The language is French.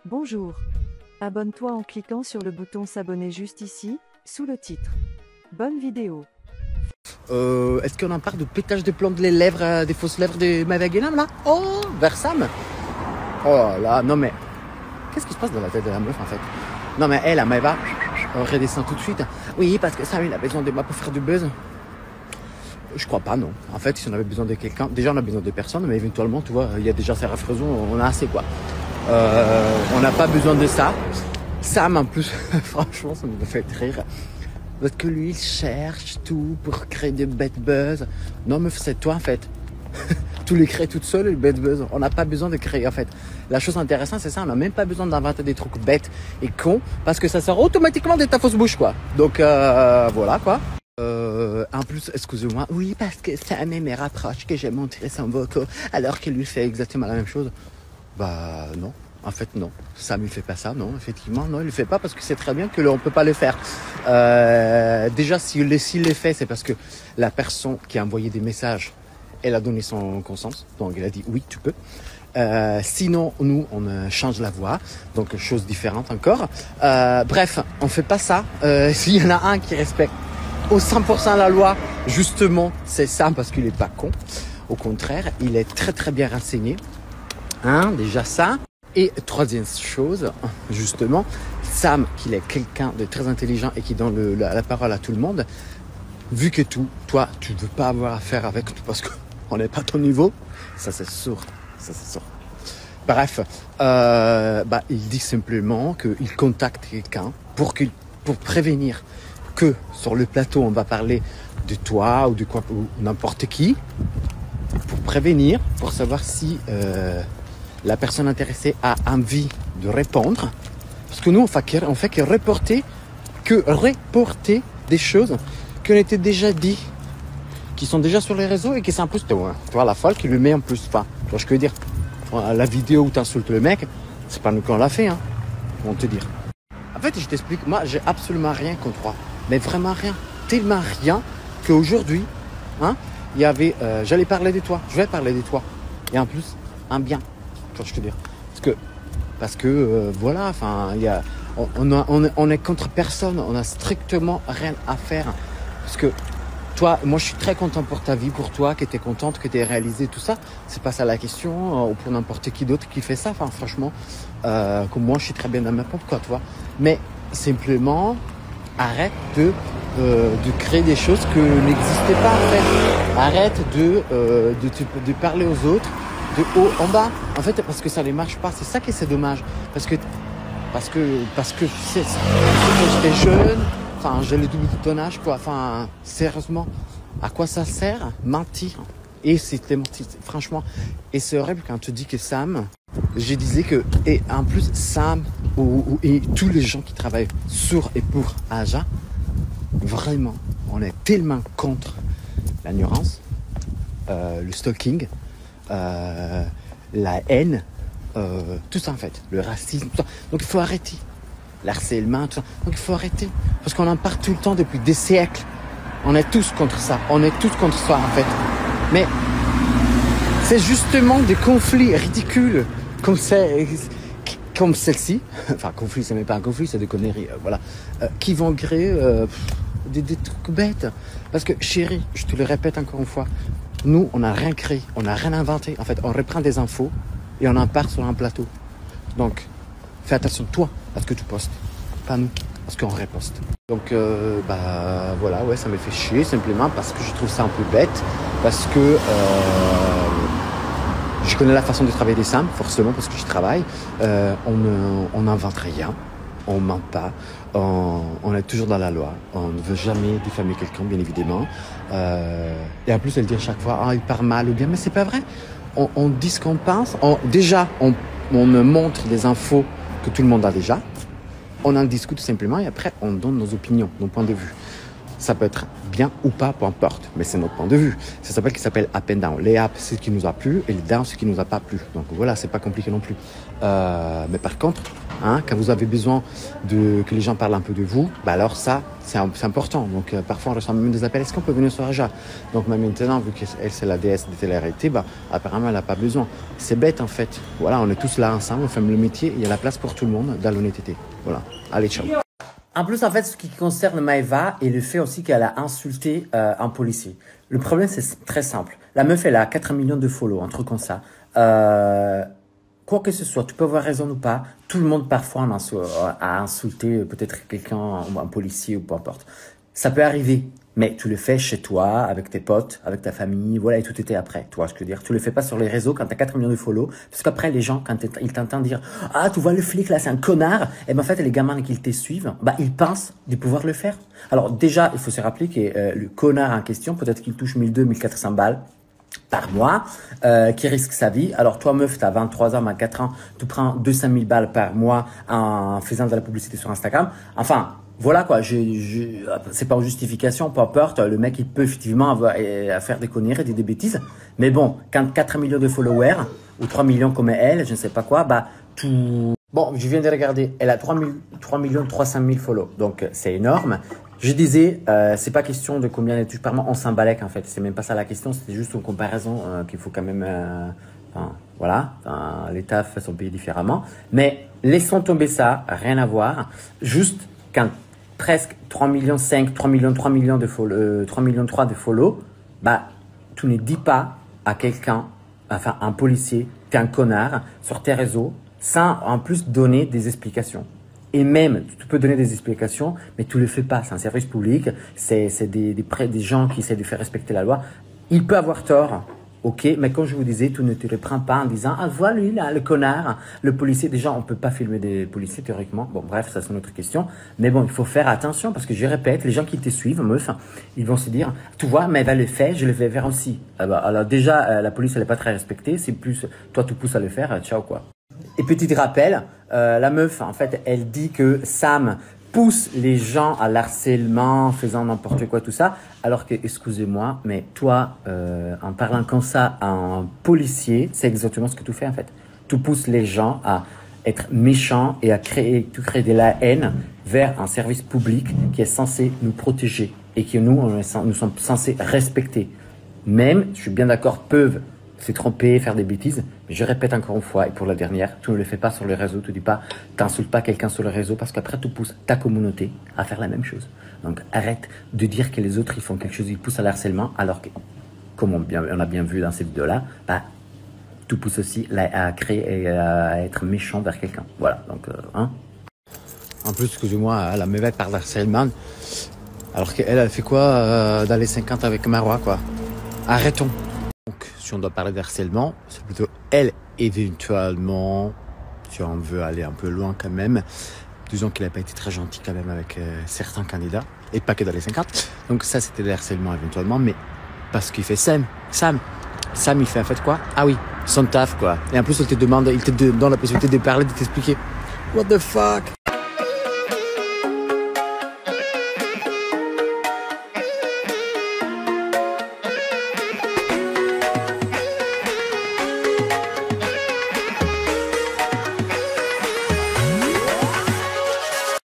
Bonjour. Abonne-toi en cliquant sur le bouton s'abonner juste ici, sous le titre. Bonne vidéo. Est-ce qu'on en parle de pétage de plomb des lèvres, des fausses lèvres de Maëva Guénam là? Oh, vers Sam. Oh là, non mais, qu'est-ce qui se passe dans la tête de la meuf en fait? Non mais elle, Maëva, redescend tout de suite. Oui, parce que Sam, il a besoin de moi pour faire du buzz. Je crois pas, non. En fait, si on avait besoin de quelqu'un, déjà on a besoin de personne, mais éventuellement, tu vois, il y a déjà ces raison, on a assez quoi. On n'a pas besoin de ça. Sam en plus, franchement, ça me fait rire. Parce que lui, il cherche tout pour créer des bêtes buzz. Non, meuf, c'est toi en fait. Tu les crées toute seule, les bêtes buzz. On n'a pas besoin de créer en fait. La chose intéressante, c'est ça, on n'a même pas besoin d'inventer des trucs bêtes et cons, parce que ça sort automatiquement de ta fausse bouche quoi. Donc voilà quoi. En plus, excusez-moi, oui, parce que Sam me rapproche que j'ai montré son vocaux alors qu'il lui fait exactement la même chose. Bah non, en fait non. Sam il fait pas ça, non, effectivement, non, il le fait pas parce que c'est très bien que on peut pas le faire. Déjà, s'il les fait, c'est parce que la personne qui a envoyé des messages, elle a donné son consentement, donc elle a dit oui, tu peux. Sinon, nous, on change la voix, donc chose différente encore. Bref, on fait pas ça. S'il y en a un qui respecte au 100% la loi, justement, c'est Sam parce qu'il est pas con. Au contraire, il est très très bien renseigné. Hein, déjà ça. Et troisième chose, justement, Sam, qu'il est quelqu'un de très intelligent et qui donne la parole à tout le monde, vu que toi, tu ne veux pas avoir affaire avec nous parce qu'on n'est pas à ton niveau, ça c'est sûr. Ça c'est sûr. Bref, il dit simplement qu'il contacte quelqu'un pour prévenir que sur le plateau, on va parler de toi ou de quoi, ou n'importe qui, pour prévenir, pour savoir si la personne intéressée a envie de répondre. Parce que nous, on fait que reporter des choses qui ont été déjà dites, qui sont déjà sur les réseaux et qui s'imposent. Tu vois, la folle qui le met en plus. Enfin, tu vois ce que je veux dire. La vidéo où tu insultes le mec, c'est pas nous qui on l'a fait, hein. On te dire. En fait, je t'explique, moi, j'ai absolument rien contre toi. Mais vraiment rien. Tellement rien qu'aujourd'hui, hein, il y avait, j'allais parler de toi. Je vais parler de toi. Et en plus, un bien. Tu vois ce que je veux dire. Parce que voilà, enfin, on est contre personne. On a strictement rien à faire. Parce que toi, moi, je suis très content pour ta vie, pour toi, que tu es contente, que tu aies réalisé tout ça. C'est pas ça la question, ou pour n'importe qui d'autre qui fait ça. Enfin, franchement, comme moi, je suis très bien dans ma peau, quoi, tu vois. Mais simplement, arrête de créer des choses qui n'existaient pas, en fait. Arrête de parler aux autres de haut en bas. En fait, parce que ça ne marche pas. C'est ça qui est dommage. Parce que c'est quand j'étais jeune. Enfin, j'ai le double de ton âge, quoi. Enfin, sérieusement, à quoi ça sert mentir? Et c'était menti, franchement. Et c'est horrible quand tu dis que Sam, je disais que, et en plus, Sam et tous les gens qui travaillent sur et pour Aja, vraiment, on est tellement contre l'ignorance, le stalking, la haine, tout ça en fait, le racisme, tout ça. Donc il faut arrêter. L'harcèlement, tout ça. Donc il faut arrêter. Parce qu'on en parle tout le temps depuis des siècles. On est tous contre ça. On est tous contre ça en fait. Mais c'est justement des conflits ridicules comme celle-ci. Enfin, conflit, c'est même pas un conflit, c'est des conneries. Voilà. Qui vont créer des trucs bêtes. Parce que chérie, je te le répète encore une fois, nous, on n'a rien créé. On n'a rien inventé. En fait, on reprend des infos et on en part sur un plateau. Donc, fais attention, toi, à ce que tu postes, pas nous, parce qu'on reposte. Donc, voilà, ouais, ça me fait chier, simplement parce que je trouve ça un peu bête, parce que je connais la façon de travailler des Sam, forcément, parce que je travaille. On n'invente rien, on ment pas, on est toujours dans la loi, on ne veut jamais diffamer quelqu'un, bien évidemment. Et en plus, elle dit à chaque fois, il parle mal ou bien, mais c'est pas vrai. On dit ce qu'on pense. Déjà, on montre des infos que tout le monde a déjà. On en discute simplement et après, on donne nos opinions, nos points de vue. Ça peut être bien ou pas, peu importe, mais c'est notre point de vue. Ça s'appelle up and down. Les up, c'est ce qui nous a plu et les down, c'est ce qui nous a pas plu. Donc voilà, c'est pas compliqué non plus. Mais par contre, Hein, quand vous avez besoin que les gens parlent un peu de vous, bah alors ça, c'est important. Donc parfois on reçoit même des appels, est-ce qu'on peut venir sur Raja? Donc mais maintenant, vu qu'elle c'est la déesse de télé-réalité, bah apparemment elle n'a pas besoin. C'est bête en fait. Voilà, on est tous là ensemble, on fait le métier, il y a la place pour tout le monde dans l'honnêteté. Voilà, allez, ciao. En plus, en fait, ce qui concerne Maëva et le fait aussi qu'elle a insulté un policier. Le problème, c'est très simple. La meuf, elle a 4 millions de follow, un truc comme ça. Quoi que ce soit, tu peux avoir raison ou pas, tout le monde parfois a insulté peut-être quelqu'un, un policier ou peu importe. Ça peut arriver, mais tu le fais chez toi, avec tes potes, avec ta famille, voilà, et tout était après, tu vois ce que je veux dire. Tu le fais pas sur les réseaux quand tu as 4 millions de follow, parce qu'après les gens, quand ils t'entendent dire « Ah, tu vois le flic là, c'est un connard », et ben en fait les gamins qui te suivent, bah ils pensent de pouvoir le faire. Alors déjà, il faut se rappeler que le connard en question, peut-être qu'il touche 1200-1400 balles, par mois, qui risque sa vie. Alors toi meuf, tu as 23 ans, 24 ans, tu prends 200 000 balles par mois en faisant de la publicité sur Instagram. Enfin, voilà quoi, c'est pas en justification, peu importe, le mec il peut effectivement avoir à faire des conneries et des bêtises, mais bon, quand 4 millions de followers, ou 3 millions comme elle, je ne sais pas quoi, bah tout... Bon, je viens de regarder, elle a 3 300 000 follow, donc c'est énorme. Je disais, c'est pas question de combien elle touche par mois, on s'embalèque en fait, c'est même pas ça la question, c'était juste une comparaison qu'il faut quand même, voilà, l'État fait son pays différemment, mais laissons tomber ça, rien à voir, juste quand presque 3 millions 5, 3 millions de follow, 3 millions 3 de follow, bah, tu ne dis pas à quelqu'un, enfin, un policier, t'es un connard sur tes réseaux, sans en plus donner des explications. Et même, tu peux donner des explications, mais tu le fais pas. C'est un service public, c'est des gens qui essaient de faire respecter la loi. Il peut avoir tort, ok, mais comme je vous disais, tu ne te le prends pas en disant « Ah, voilà lui là, le connard, le policier ». Déjà, on peut pas filmer des policiers théoriquement. Bon, bref, ça c'est une autre question. Mais bon, il faut faire attention parce que je répète, les gens qui te suivent, meuf, ils vont se dire « Tu vois, mais elle va le faire, je le vais faire aussi ». Alors déjà, la police, elle est pas très respectée. C'est plus, toi, tu pousses à le faire, ciao quoi. Et petit rappel, la meuf, en fait, elle dit que Sam pousse les gens à l'harcèlement, faisant n'importe quoi, tout ça, alors que, excusez-moi, mais toi, en parlant comme ça à un policier, c'est exactement ce que tu fais, en fait. Tu pousses les gens à être méchants et à créer de la haine vers un service public qui est censé nous protéger et que nous sommes censés respecter. Même, je suis bien d'accord, peuvent se tromper, faire des bêtises, mais je répète encore une fois, et pour la dernière, tu ne le fais pas sur les réseaux, tu dis pas, t'insultes pas quelqu'un sur le réseau, parce qu'après tu pousses ta communauté à faire la même chose. Donc arrête de dire que les autres ils font quelque chose, ils poussent à l'harcèlement, alors que, comme on a bien vu dans cette vidéo-là, bah, tu pousses aussi à créer et à être méchant vers quelqu'un. Voilà, donc, hein. En plus, excusez-moi, la meuf parle d'harcèlement, alors qu'elle, elle fait quoi dans les 50 avec Marois, quoi. Arrêtons. Donc, si on doit parler d'harcèlement, c'est plutôt elle, éventuellement, si on veut aller un peu loin quand même. Disons qu'il n'a pas été très gentil quand même avec certains candidats, et pas que dans les 50. Donc ça, c'était le harcèlement éventuellement, mais parce qu'il fait Sam, il fait en fait quoi? Ah oui, son taf quoi. Et en plus, il te donne la possibilité de parler, de t'expliquer. What the fuck?